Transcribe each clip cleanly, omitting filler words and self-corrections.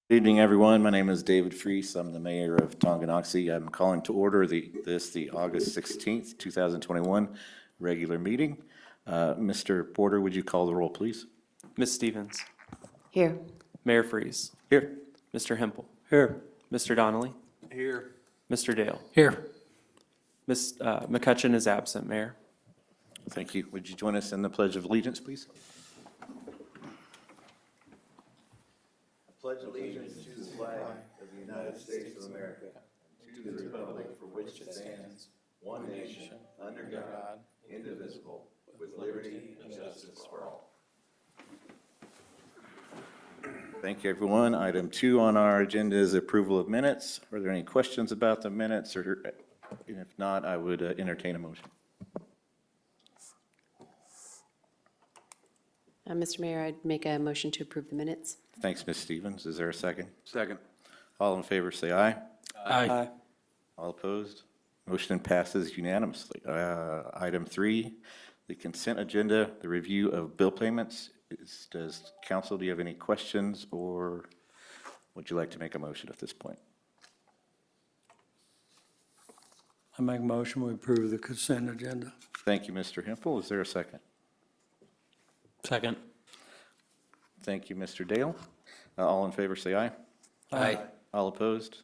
Good evening, everyone. My name is David Freese. I'm the mayor of Tonganoxie. I'm calling to order the August 16th, 2021 regular meeting. Mr. Porter, would you call the roll, please? Ms. Stevens. Here. Mayor Freese. Here. Mr. Hempel. Here. Mr. Donnelly. Here. Mr. Dale. Here. Ms. McCutcheon is absent, Mayor. Thank you. Would you join us in the Pledge of Allegiance, please? Pledge allegiance to the flag of the United States of America, and to the republic for which it stands, one nation, under God, indivisible, with liberty and justice for all. Thank you, everyone. Item 2 on our agenda is approval of minutes. Are there any questions about the minutes? Or if not, I would entertain a motion. Mr. Mayor, I'd make a motion to approve the minutes. Thanks, Ms. Stevens. Is there a second? Second. All in favor, say aye. Aye. All opposed? Motion passes unanimously. Item 3, the consent agenda, the review of bill payments. Does council, do you have any questions, or would you like to make a motion at this point? I make a motion, we approve the consent agenda. Thank you, Mr. Hempel. Is there a second? Second. Thank you, Mr. Dale. All in favor, say aye. Aye. All opposed?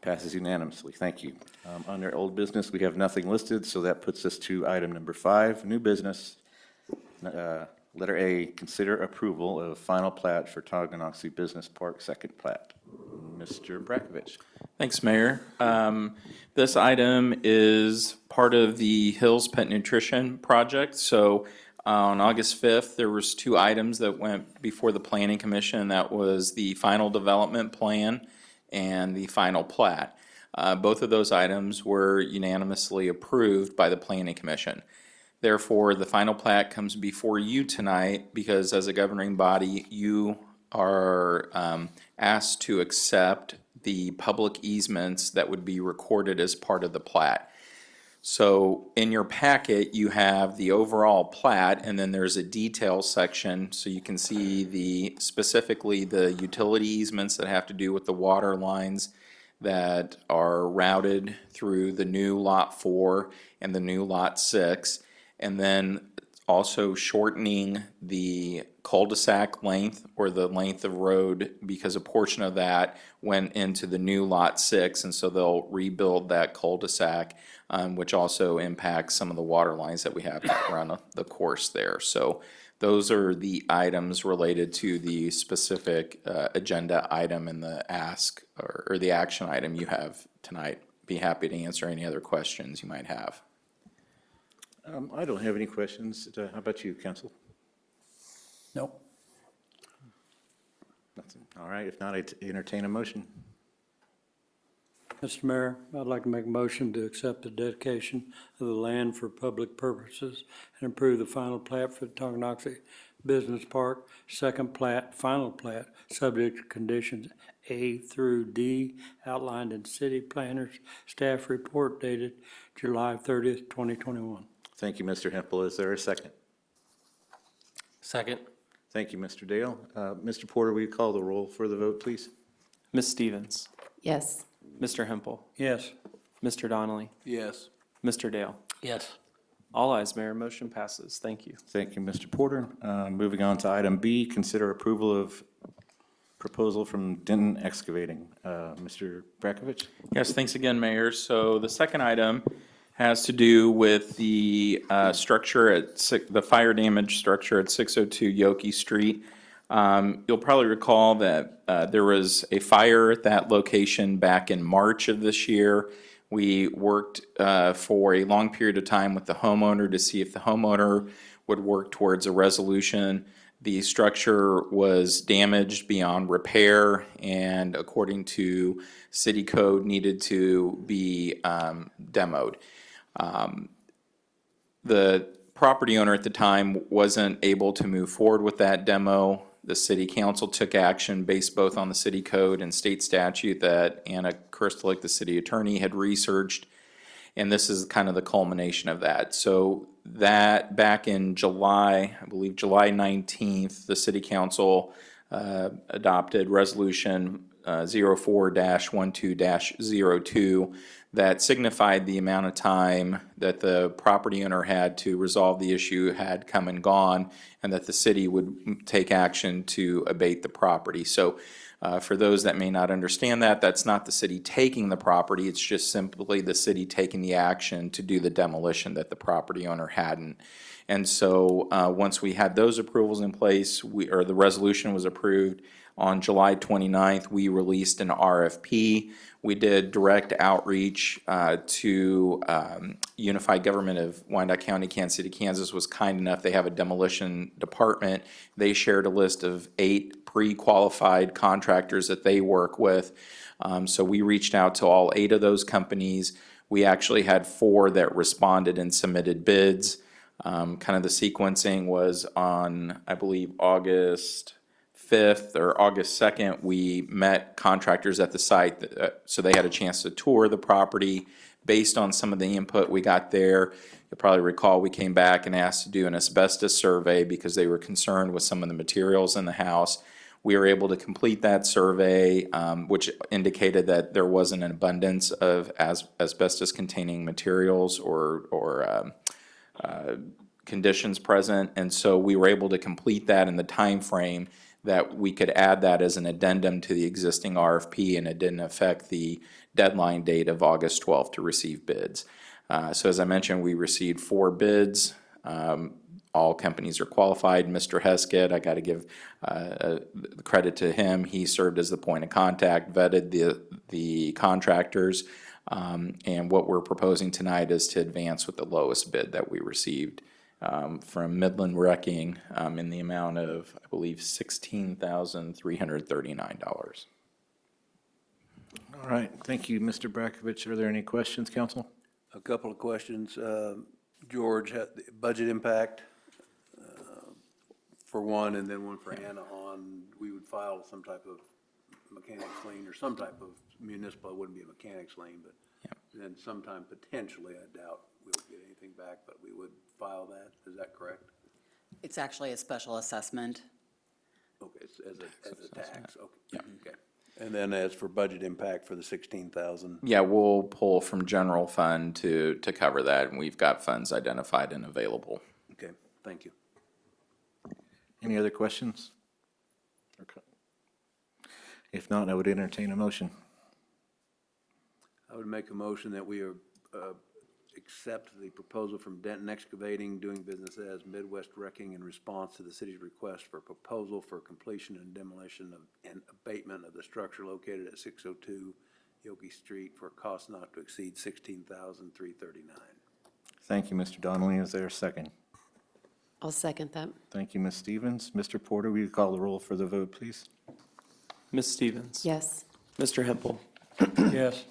Passes unanimously. Thank you. Under old business, we have nothing listed, so that puts us to item number 5, new business. Letter A, consider approval of final plat for Tonganoxie Business Park, second plat. Mr. Brakovich. Thanks, Mayor. This item is part of the Hills Pet Nutrition Project. So on August 5th, there was 2 items that went before the Planning Commission. That was the final development plan and the final plat. Both of those items were unanimously approved by the Planning Commission. Therefore, the final plat comes before you tonight because as a governing body, you are asked to accept the public easements that would be recorded as part of the plat. So in your packet, you have the overall plat, and then there's a detail section, so you can see specifically the utility easements that have to do with the water lines that are routed through the new Lot 4 and the new Lot 6, and then also shortening the cul-de-sac length or the length of road because a portion of that went into the new Lot 6, and so they'll rebuild that cul-de-sac, which also impacts some of the water lines that we have around the course there. So those are the items related to the specific agenda item and the ask or the action item you have tonight. Be happy to answer any other questions you might have. I don't have any questions. How about you, council? Nope. Nothing. All right, if not, I'd entertain a motion. Mr. Mayor, I'd like to make a motion to accept the dedication of the land for public purposes and approve the final plat for the Tonganoxie Business Park, second plat, final plat, subject to conditions A through D outlined in city planner's staff report dated July 30th, 2021. Thank you, Mr. Hempel. Is there a second? Second. Thank you, Mr. Dale. Mr. Porter, will you call the roll for the vote, please? Ms. Stevens. Yes. Mr. Hempel. Yes. Mr. Donnelly. Yes. Mr. Dale. Yes. All ayes, Mayor. Motion passes. Thank you. Thank you, Mr. Porter. Moving on to item B, consider approval of proposal from Denton Excavating. Mr. Brakovich? Yes, thanks again, Mayor. So the second item has to do with the structure at the fire damage structure at 602 Yoki Street. You'll probably recall that there was a fire at that location back in March of this year. We worked for a long period of time with the homeowner to see if the homeowner would work towards a resolution. The structure was damaged beyond repair and according to city code needed to be demoed. The property owner at the time wasn't able to move forward with that demo. The city council took action based both on the city code and state statute that Anna Kirstlick, the city attorney, had researched, and this is kind of the culmination of that. So that back in July, I believe July 19th, the city council adopted Resolution 04-12-02 that signified the amount of time that the property owner had to resolve the issue had come and gone, and that the city would take action to abate the property. So for those that may not understand that, that's not the city taking the property, it's just simply the city taking the action to do the demolition that the property owner hadn't. And so once we had those approvals in place, the resolution was approved, on July 29th, we released an RFP. We did direct outreach to Unified Government of Wyandotte County. Kansas City, Kansas was kind enough, they have a demolition department. They shared a list of 8 pre-qualified contractors that they work with. So we reached out to all 8 of those companies. We actually had 4 that responded and submitted bids. Kind of the sequencing was on, I believe, August 5th or August 2nd, we met contractors at the site, so they had a chance to tour the property. Based on some of the input we got there, you'll probably recall we came back and asked to do an asbestos survey because they were concerned with some of the materials in the house. We were able to complete that survey, which indicated that there wasn't an abundance of asbestos-containing materials or conditions present, and so we were able to complete that in the time frame that we could add that as an addendum to the existing RFP, and it didn't affect the deadline date of August 12th to receive bids. So as I mentioned, we received 4 bids. All companies are qualified. Mr. Heskett, I got to give credit to him. He served as the point of contact, vetted the contractors, and what we're proposing tonight is to advance with the lowest bid that we received from Midland Wrecking in the amount of, I believe, $16,339. All right, thank you, Mr. Brakovich. Are there any questions, council? A couple of questions. George, had the budget impact for one, and then one for Anna on, we would file some type of mechanics lien or some type of municipal, it wouldn't be a mechanics lien, but then sometime potentially, I doubt we'll get anything back, but we would file that. Is that correct? It's actually a special assessment. Okay, it's as a tax, okay. Okay. And then as for budget impact for the 16,000, Yeah, we'll pull from general fund to cover that, and we've got funds identified and available. okay, thank you. Any other questions? Okay. If not, I would entertain a motion. I would make a motion that we accept the proposal from Denton Excavating, doing business as Midwest Wrecking, in response to the city's request for proposal for completion and demolition and abatement of the structure located at 602 Yoki Street for a cost not to exceed $16,339. Thank you, Mr. Donnelly. Is there a second? I'll second that. Thank you, Ms. Stevens. Mr. Porter, will you call the roll for the vote, please? Ms. Stevens? Yes. Mr. Hempel? Yes.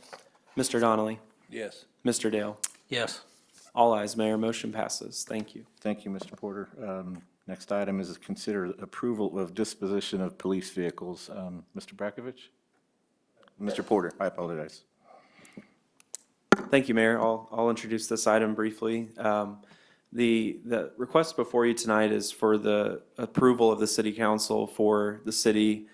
Mr. Donnelly? Yes. Mr. Dale? Yes. All ayes, Mayor. Motion passes. Thank you. Thank you, Mr. Porter. Next item is consider approval of disposition of police vehicles. Mr. Brakovich? Mr. Porter, I apologize. Thank you, Mayor. I'll introduce this item briefly. The request before you tonight is for the approval of the city council for the city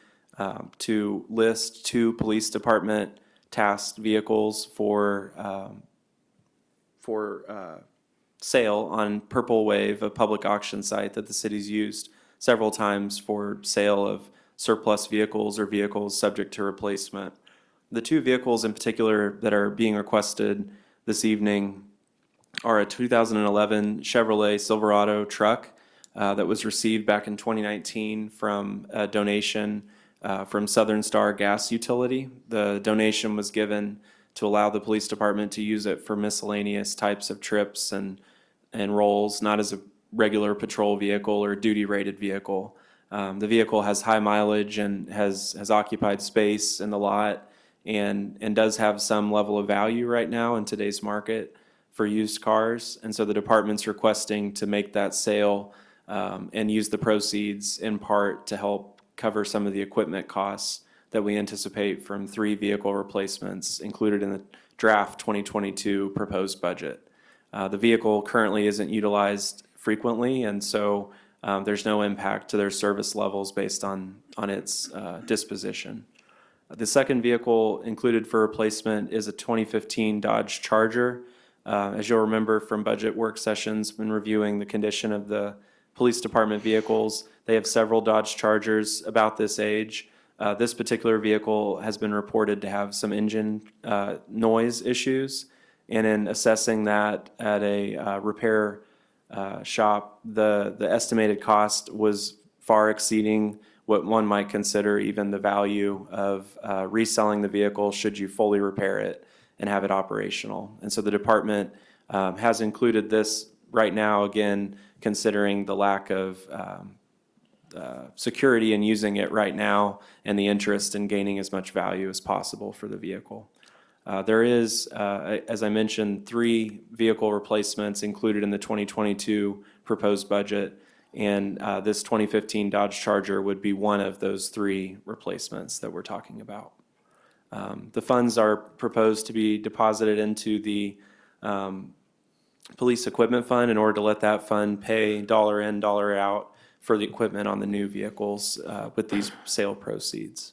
to list 2 police department tasked vehicles for sale on Purple Wave, a public auction site that the city's used several times for sale of surplus vehicles or vehicles subject to replacement. The 2 vehicles in particular that are being requested this evening are a 2011 Chevrolet Silverado truck that was received back in 2019 from a donation from Southern Star Gas Utility. The donation was given to allow the police department to use it for miscellaneous types of trips and roles, not as a regular patrol vehicle or duty-rated vehicle. The vehicle has high mileage and has occupied space in the lot and does have some level of value right now in today's market for used cars. And so the department's requesting to make that sale and use the proceeds in part to help cover some of the equipment costs that we anticipate from 3 vehicle replacements included in the draft 2022 proposed budget. The vehicle currently isn't utilized frequently, and so there's no impact to their service levels based on its disposition. The second vehicle included for replacement is a 2015 Dodge Charger. As you'll remember from budget work sessions when reviewing the condition of the police department vehicles, they have several Dodge Chargers about this age. This particular vehicle has been reported to have some engine noise issues. And in assessing that at a repair shop, the estimated cost was far exceeding what one might consider even the value of reselling the vehicle should you fully repair it and have it operational. And so the department has included this right now, again, considering the lack of security in using it right now and the interest in gaining as much value as possible for the vehicle. There is, as I mentioned, 3 vehicle replacements included in the 2022 proposed budget, and this 2015 Dodge Charger would be one of those 3 replacements that we're talking about. The funds are proposed to be deposited into the police equipment fund in order to let that fund pay dollar in, dollar out for the equipment on the new vehicles with these sale proceeds.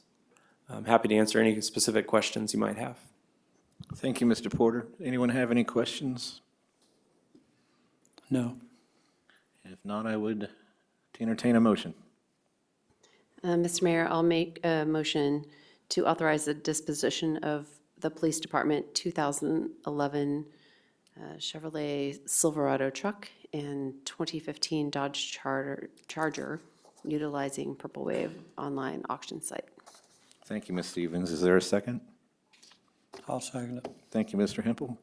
I'm happy to answer any specific questions you might have. Thank you, Mr. Porter. Anyone have any questions? No. If not, I would entertain a motion. Mr. Mayor, I'll make a motion to authorize the disposition of the Police Department 2011 Chevrolet Silverado truck and 2015 Dodge Charger utilizing Purple Wave online auction site. Thank you, Ms. Stevens. Is there a second? I'll second it. Thank you, Mr. Hempel.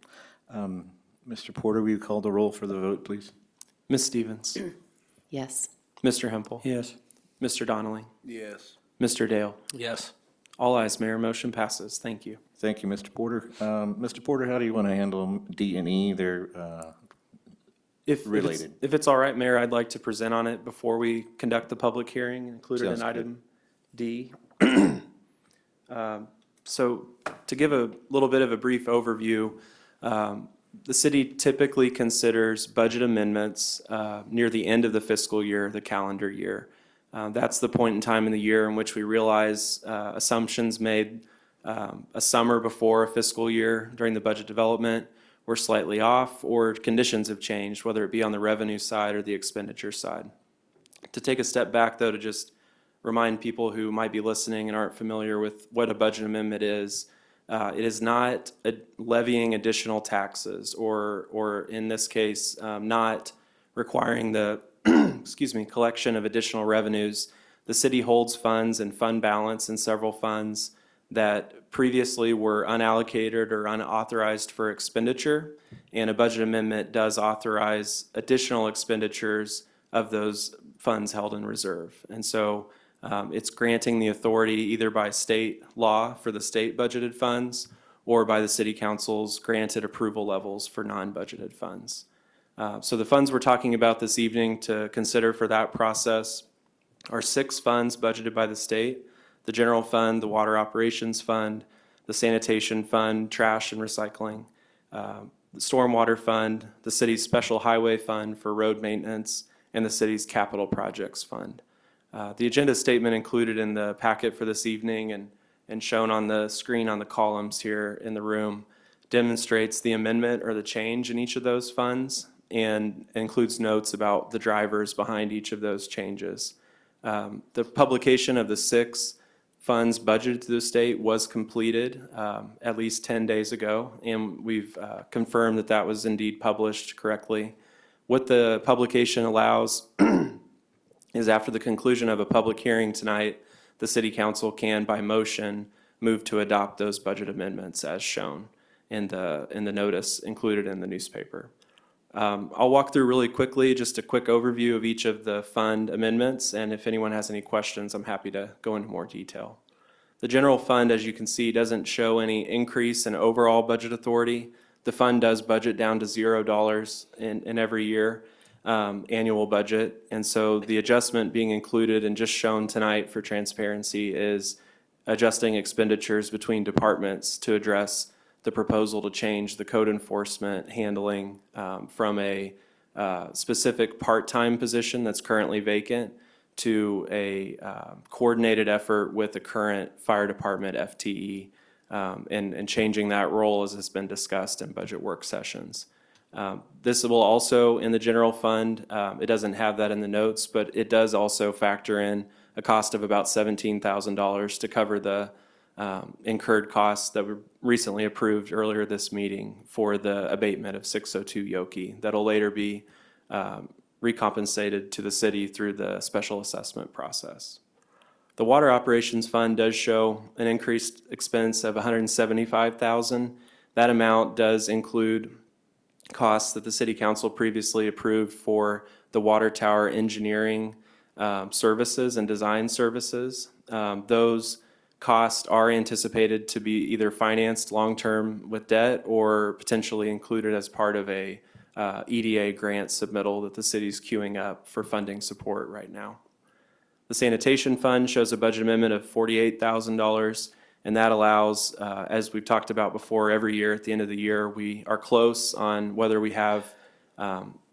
Mr. Porter, will you call the roll for the vote, please? Ms. Stevens, Yes. Mr. Hempel, Yes. Mr. Donnelly, Yes. Mr. Dale. Yes. All ayes, Mayor. Motion passes. Thank you. Thank you, Mr. Porter. Mr. Porter, how do you want to handle D and E? They're related. If it's all right, Mayor, I'd like to present on it before we conduct the public hearing, included in Sounds good. item D. So to give a little bit of a brief overview, the city typically considers budget amendments near the end of the fiscal year, the calendar year. That's the point in time in the year in which we realize assumptions made a summer before a fiscal year during the budget development were slightly off, or conditions have changed, whether it be on the revenue side or the expenditure side. To take a step back, though, to just remind people who might be listening and aren't familiar with what a budget amendment is, it is not levying additional taxes or in this case, not requiring the collection of additional revenues. The city holds funds and fund balance in several funds that previously were unallocated or unauthorized for expenditure, and a budget amendment does authorize additional expenditures of those funds held in reserve. And so it's granting the authority either by state law for the state budgeted funds or by the city council's granted approval levels for non-budgeted funds. So the funds we're talking about this evening to consider for that process are 6 funds budgeted by the state: the general fund, the water operations fund, the sanitation fund, trash and recycling, the stormwater fund, the city's special highway fund for road maintenance, and the city's capital projects fund. The agenda statement included in the packet for this evening and shown on the screen on the columns here in the room demonstrates the amendment or the change in each of those funds and includes notes about the drivers behind each of those changes. The publication of the 6 funds budgeted to the state was completed at least 10 days ago, and we've confirmed that that was indeed published correctly. What the publication allows is after the conclusion of a public hearing tonight, the city council can, by motion, move to adopt those budget amendments as shown in the notice included in the newspaper. I'll walk through really quickly just a quick overview of each of the fund amendments, and if anyone has any questions, I'm happy to go into more detail. The general fund, as you can see, doesn't show any increase in overall budget authority. The fund does budget down to $0 in every year, annual budget, and so the adjustment being included and just shown tonight for transparency is adjusting expenditures between departments to address the proposal to change the code enforcement handling from a specific part-time position that's currently vacant to a coordinated effort with the current fire department FTE, and changing that role as has been discussed in budget work sessions. This will also, in the general fund, it doesn't have that in the notes, but it does also factor in a cost of about $17,000 to cover the incurred costs that were recently approved earlier this meeting for the abatement of 602 Yoki. That'll later be recompensated to the city through the special assessment process. The Water Operations Fund does show an increased expense of $175,000. That amount does include costs that the City Council previously approved for the water tower engineering services and design services. Those costs are anticipated to be either financed long-term with debt or potentially included as part of a EDA grant submittal that the city's queuing up for funding support right now. The Sanitation Fund shows a budget amendment of $48,000, and that allows, as we've talked about before, every year at the end of the year, we are close on whether we have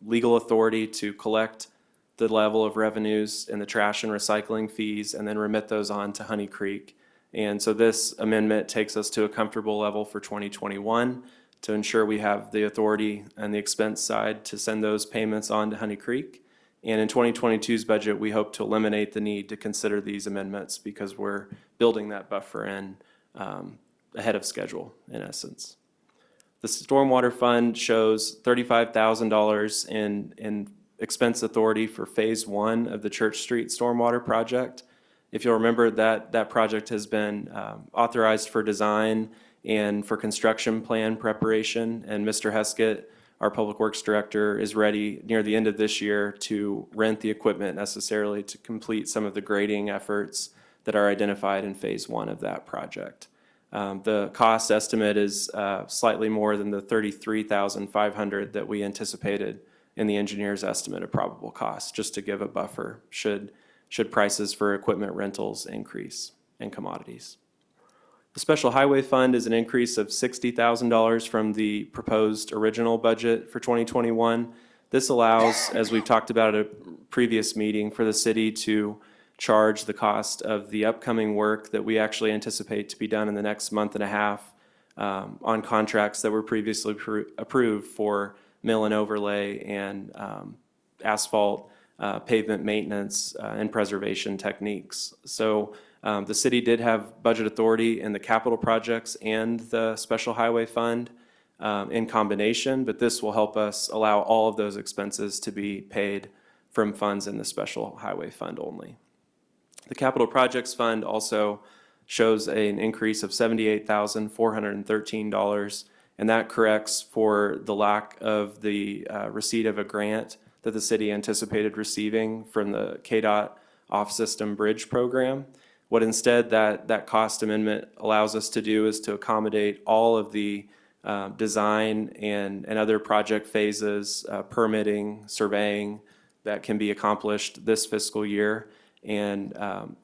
legal authority to collect the level of revenues in the trash and recycling fees and then remit those on to Honey Creek. And so this amendment takes us to a comfortable level for 2021 to ensure we have the authority and the expense side to send those payments on to Honey Creek. And in 2022's budget, we hope to eliminate the need to consider these amendments because we're building that buffer in ahead of schedule, in essence. The Stormwater Fund shows $35,000 in expense authority for Phase 1 of the Church Street Stormwater Project. If you'll remember, that project has been authorized for design and for construction plan preparation, and Mr. Heskett, our Public Works Director, is ready near the end of this year to rent the equipment necessarily to complete some of the grading efforts that are identified in Phase 1 of that project. The cost estimate is slightly more than the $33,500 that we anticipated in the engineer's estimate of probable cost, just to give a buffer should prices for equipment rentals increase and commodities. The Special Highway Fund is an increase of $60,000 from the proposed original budget for 2021. This allows, as we've talked about at a previous meeting, for the city to charge the cost of the upcoming work that we actually anticipate to be done in the next month and a half on contracts that were previously approved for mill and overlay and asphalt pavement maintenance and preservation techniques. So the city did have budget authority in the capital projects and the Special Highway Fund in combination, but this will help us allow all of those expenses to be paid from funds in the Special Highway Fund only. The Capital Projects Fund also shows an increase of $78,413, and that corrects for the lack of the receipt of a grant that the city anticipated receiving from the KDOT off-system bridge program. What instead that cost amendment allows us to do is to accommodate all of the design and other project phases, permitting, surveying that can be accomplished this fiscal year. And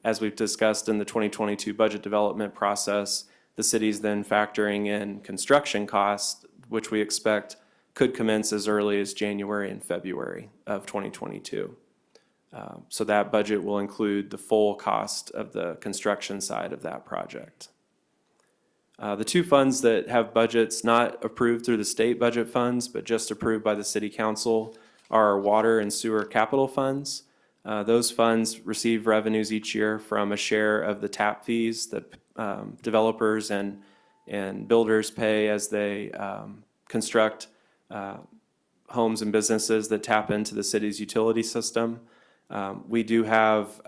as we've discussed in the 2022 budget development process, the city's then factoring in construction costs, which we expect could commence as early as January and February of 2022. So that budget will include the full cost of the construction side of that project. The two funds that have budgets not approved through the state budget funds, but just approved by the city council are our water and sewer capital funds. Those funds receive revenues each year from a share of the tap fees that developers and builders pay as they construct homes and businesses that tap into the city's utility system. We do have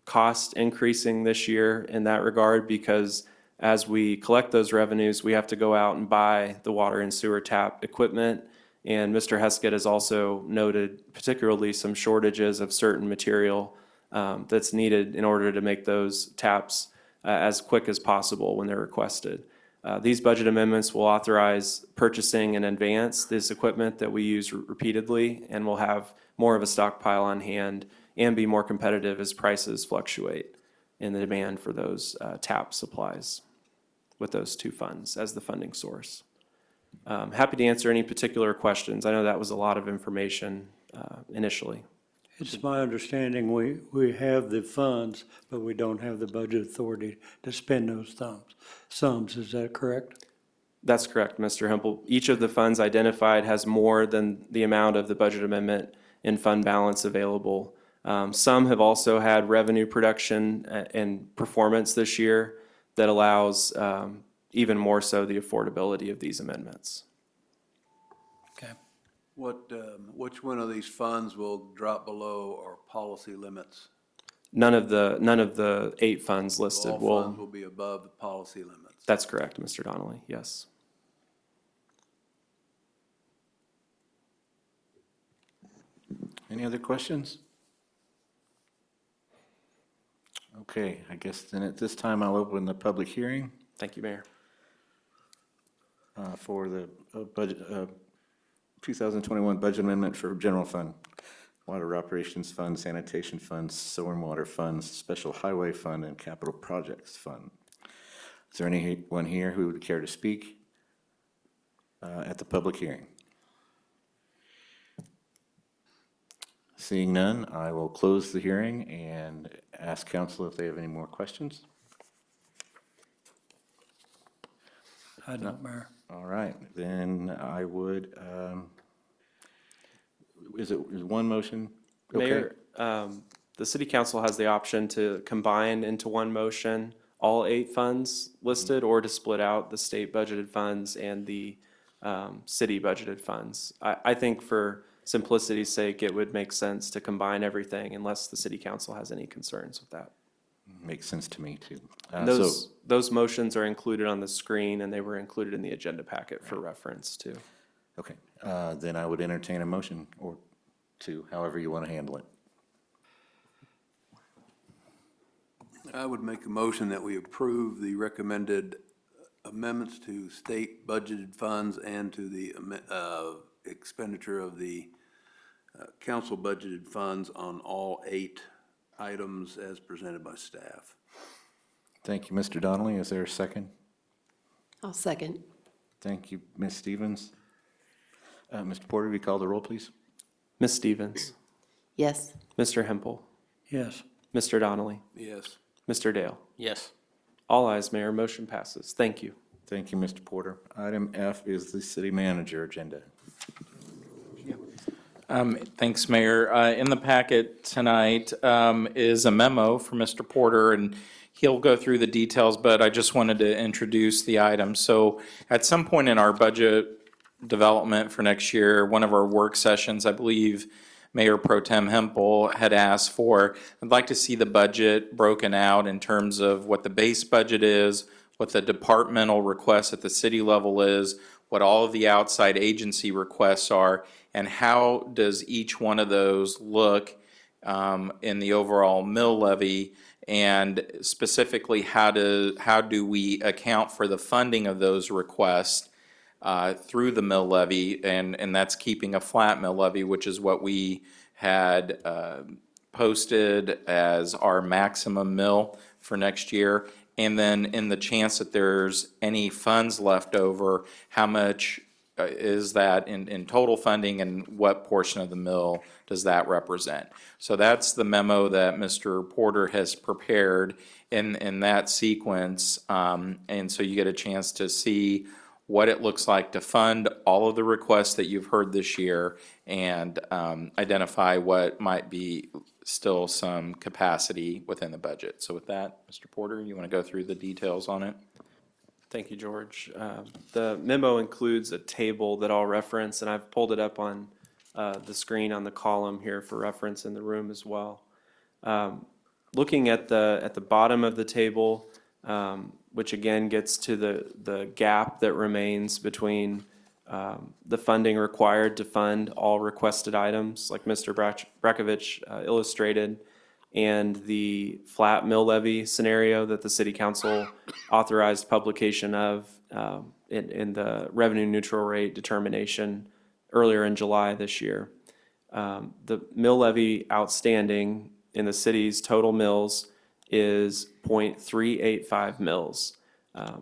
cost increasing this year in that regard because as we collect those revenues, we have to go out and buy the water and sewer tap equipment. And Mr. Heskett has also noted particularly some shortages of certain material that's needed in order to make those taps as quick as possible when they're requested. These budget amendments will authorize purchasing in advance this equipment that we use repeatedly, and will have more of a stockpile on hand and be more competitive as prices fluctuate in the demand for those tap supplies with those two funds as the funding source. Happy to answer any particular questions. I know that was a lot of information initially. It's my understanding we have the funds, but we don't have the budget authority to spend those sums. Is that correct? That's correct, Mr. Hempel. Each of the funds identified has more than the amount of the budget amendment in fund balance available. Some have also had revenue production and performance this year that allows even more so the affordability of these amendments. Okay. Which one of these funds will drop below our policy limits? None of the 8 funds listed All funds will be above the policy limits. That's correct, Mr. Donnelly, yes. Any other questions? Okay, I guess then at this time I'll open the public hearing Thank you, Mayor. for the budget, 2021 budget amendment for general fund, water operations fund, sanitation fund, stormwater funds, special highway fund, and capital projects fund. Is there anyone here who would care to speak at the public hearing? Seeing none, I will close the hearing and ask council if they have any more questions. I don't, Mayor. All right, then I would, is one motion? Okay. Mayor, the city council has the option to combine into one motion all 8 funds listed or to split out the state budgeted funds and the city budgeted funds. I think for simplicity's sake, it would make sense to combine everything unless the city council has any concerns with that. Makes sense to me, too. Those motions are included on the screen and they were included in the agenda packet for reference too. Okay, then I would entertain a motion or two, however you want to handle it. I would make a motion that we approve the recommended amendments to state budgeted funds and to the expenditure of the council budgeted funds on all 8 items as presented by staff. Thank you, Mr. Donnelly. Is there a second? I'll second. Thank you, Ms. Stevens. Mr. Porter, will you call the roll, please? Ms. Stevens, Yes. Mr. Hempel, Yes. Mr. Donnelly, Yes. Mr. Dale. Yes. All ayes, Mayor. Motion passes. Thank you. Thank you, Mr. Porter. Item F is the city manager agenda. Thanks, Mayor. In the packet tonight is a memo from Mr. Porter, and he'll go through the details, but I just wanted to introduce the item. So at some point in our budget development for next year, one of our work sessions, I believe Mayor Pro Tem Hempel had asked for, I'd like to see the budget broken out in terms of what the base budget is, what the departmental requests at the city level is, what all of the outside agency requests are, and how does each one of those look in the overall mill levy, and specifically how do we account for the funding of those requests through the mill levy, and that's keeping a flat mill levy, which is what we had posted as our maximum mill for next year. And then in the chance that there's any funds left over, how much is that in total funding, and what portion of the mill does that represent? So that's the memo that Mr. Porter has prepared in that sequence. And so you get a chance to see what it looks like to fund all of the requests that you've heard this year, and identify what might be still some capacity within the budget. So with that, Mr. Porter, you want to go through the details on it? Thank you, George. The memo includes a table that I'll reference, and I've pulled it up on the screen on the column here for reference in the room as well. Looking at the bottom of the table, which again gets to the gap that remains between the funding required to fund all requested items, like Mr. Brakovich illustrated, and the flat mill levy scenario that the city council authorized publication of in the revenue neutral rate determination earlier in July this year. The mill levy outstanding in the city's total mills is 0.385 mills.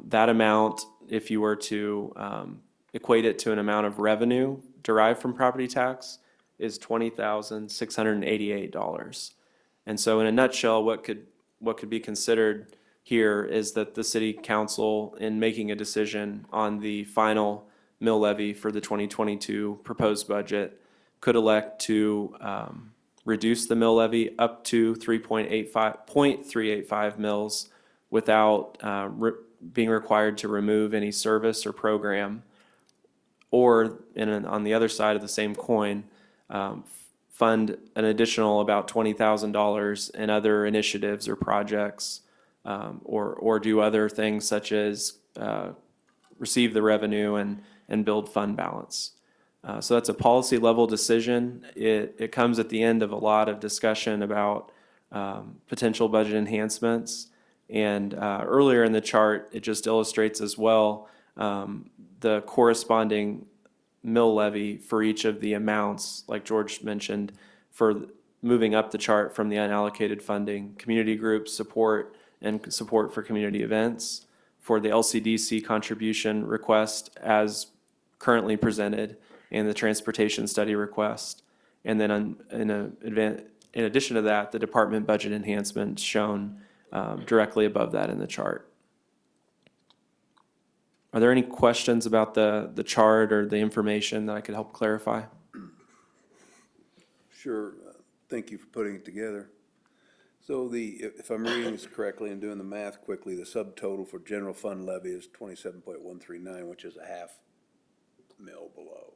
That amount, if you were to equate it to an amount of revenue derived from property tax, is $20,688. And so in a nutshell, what could be considered here is that the city council, in making a decision on the final mill levy for the 2022 proposed budget, could elect to reduce the mill levy up to 0.385 mils without being required to remove any service or program, or on the other side of the same coin, fund an additional about $20,000 in other initiatives or projects, or do other things such as receive the revenue and build fund balance. So that's a policy level decision. It comes at the end of a lot of discussion about potential budget enhancements. And earlier in the chart, it just illustrates as well the corresponding mill levy for each of the amounts, like George mentioned, for moving up the chart from the unallocated funding, community group support and support for community events, for the LCDC contribution request as currently presented, and the transportation study request. And then in addition to that, the department budget enhancement shown directly above that in the chart. Are there any questions about the chart or the information that I could help clarify? Sure. Thank you for putting it together. So if I'm reading this correctly and doing the math quickly, the subtotal for general fund levy is 27.139, which is a half mil below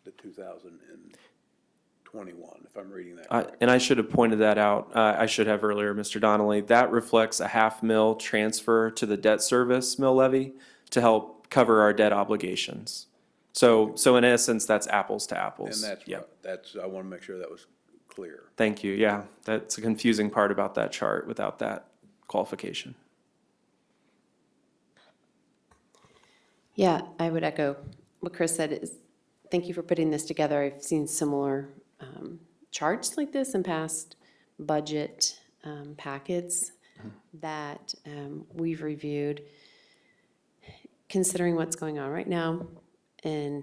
the 2021, if I'm reading that correctly. And I should have pointed that out. I should have earlier, Mr. Donnelly. That reflects a half mil transfer to the debt service mill levy to help cover our debt obligations. So in essence, that's apples to apples. And Yep. I want to make sure that was clear. Thank you. Yeah, that's a confusing part about that chart without that qualification. Yeah, I would echo what Chris said. Thank you for putting this together. I've seen similar charts like this in past budget packets that we've reviewed. Considering what's going on right now and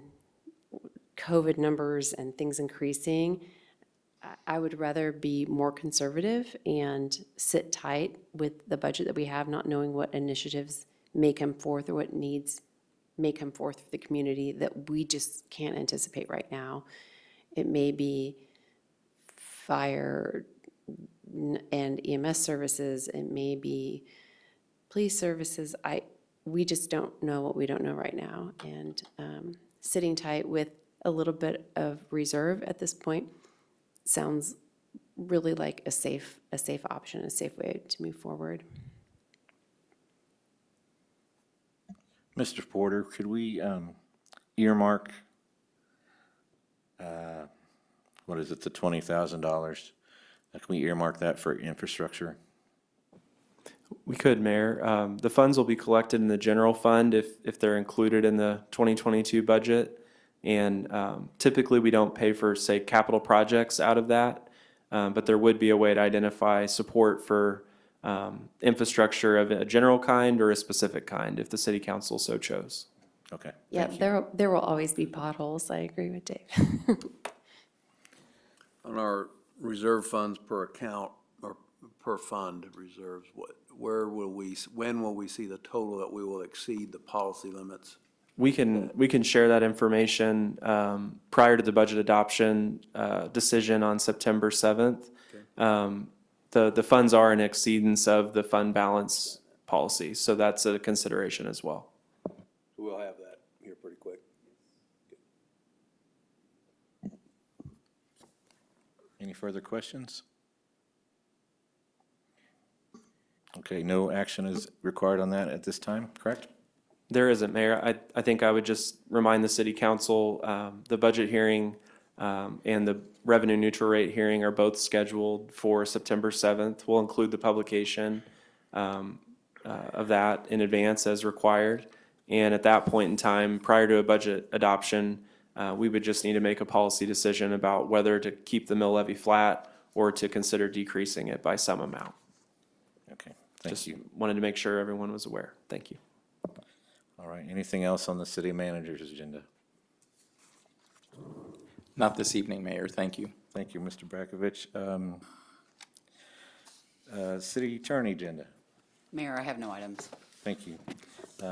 COVID numbers and things increasing, I would rather be more conservative and sit tight with the budget that we have, not knowing what initiatives may come forth or what needs may come forth for the community that we just can't anticipate right now. It may be fire and EMS services, it may be police services. We just don't know what we don't know right now. And sitting tight with a little bit of reserve at this point sounds really like a safe option, a safe way to move forward. Mr. Porter, could we earmark, what is it, the $20,000? Can we earmark that for infrastructure? We could, Mayor. The funds will be collected in the general fund if they're included in the 2022 budget. And typically, we don't pay for, say, capital projects out of that. But there would be a way to identify support for infrastructure of a general kind or a specific kind if the city council so chose. Okay. Yeah, thank you. there will always be potholes. I agree with Dave. On our reserve funds per account or per fund reserves, when will we see the total that we will exceed the policy limits? We can share that information prior to the budget adoption decision on September 7th. Okay. The funds are in exceedance of the fund balance policy, so that's a consideration as well. We'll have that here pretty quick. Any further questions? Okay, no action is required on that at this time, correct? There isn't, Mayor. I think I would just remind the city council, the budget hearing and the revenue neutral rate hearing are both scheduled for September 7th. We'll include the publication of that in advance as required. And at that point in time, prior to a budget adoption, we would just need to make a policy decision about whether to keep the mill levy flat or to consider decreasing it by some amount. Okay, thank Just you. wanted to make sure everyone was aware. Thank you. All right, anything else on the city manager's agenda? Not this evening, Mayor, thank you. Thank you, Mr. Brakovich. City attorney agenda, Mayor, I have no items. thank you.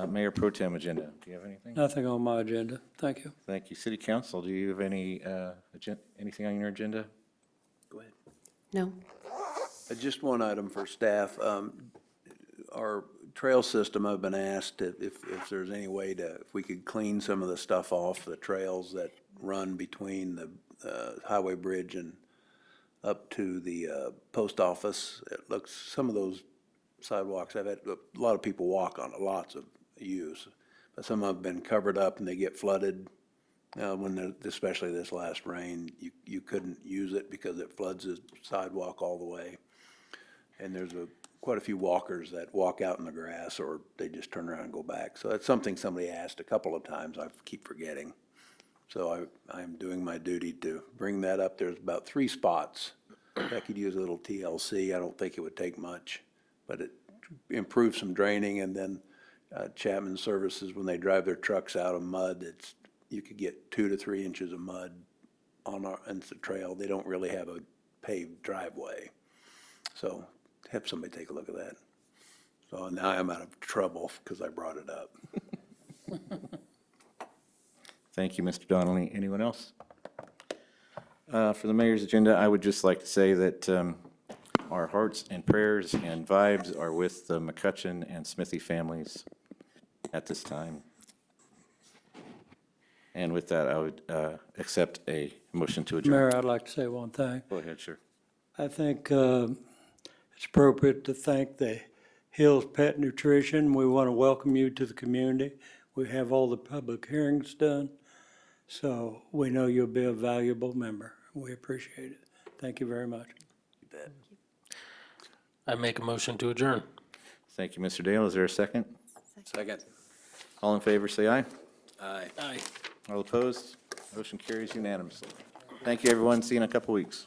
Mayor Pro Tem agenda, do you have anything? Nothing on my agenda. Thank you. Thank you. City council, do you have anything on your agenda? Go ahead. No? Just one item for staff. Our trail system, I've been asked if there's any way if we could clean some of the stuff off the trails that run between the highway bridge and up to the post office. It looks, some of those sidewalks, I've had, a lot of people walk on it, lots of use. But some have been covered up and they get flooded. Especially this last rain, you couldn't use it because it floods the sidewalk all the way. And there's quite a few walkers that walk out in the grass or they just turn around and go back. So that's something somebody asked a couple of times. I keep forgetting. So I'm doing my duty to bring that up. There's about 3 spots that could use a little TLC. I don't think it would take much, but it improves some draining. And then Chapman Services, when they drive their trucks out of mud, you could get 2 to 3 inches of mud on the trail. They don't really have a paved driveway. So have somebody take a look at that. So now I'm out of trouble because I brought it up. Thank you, Mr. Donnelly. Anyone else? For the mayor's agenda, I would just like to say that our hearts and prayers and vibes are with the McCutcheon and Smithy families at this time. And with that, I would accept a motion to adjourn. Mayor, I'd like to say one thing. Go ahead, sure. I think it's appropriate to thank the Hills Pet Nutrition. We want to welcome you to the community. We have all the public hearings done, so we know you'll be a valuable member. We appreciate it. Thank you very much. I make a motion to adjourn. Thank you, Mr. Dale. Is there a second? Second. All in favor, say aye. Aye. Aye. All opposed? Motion carries unanimously. Thank you, everyone. See you in a couple weeks.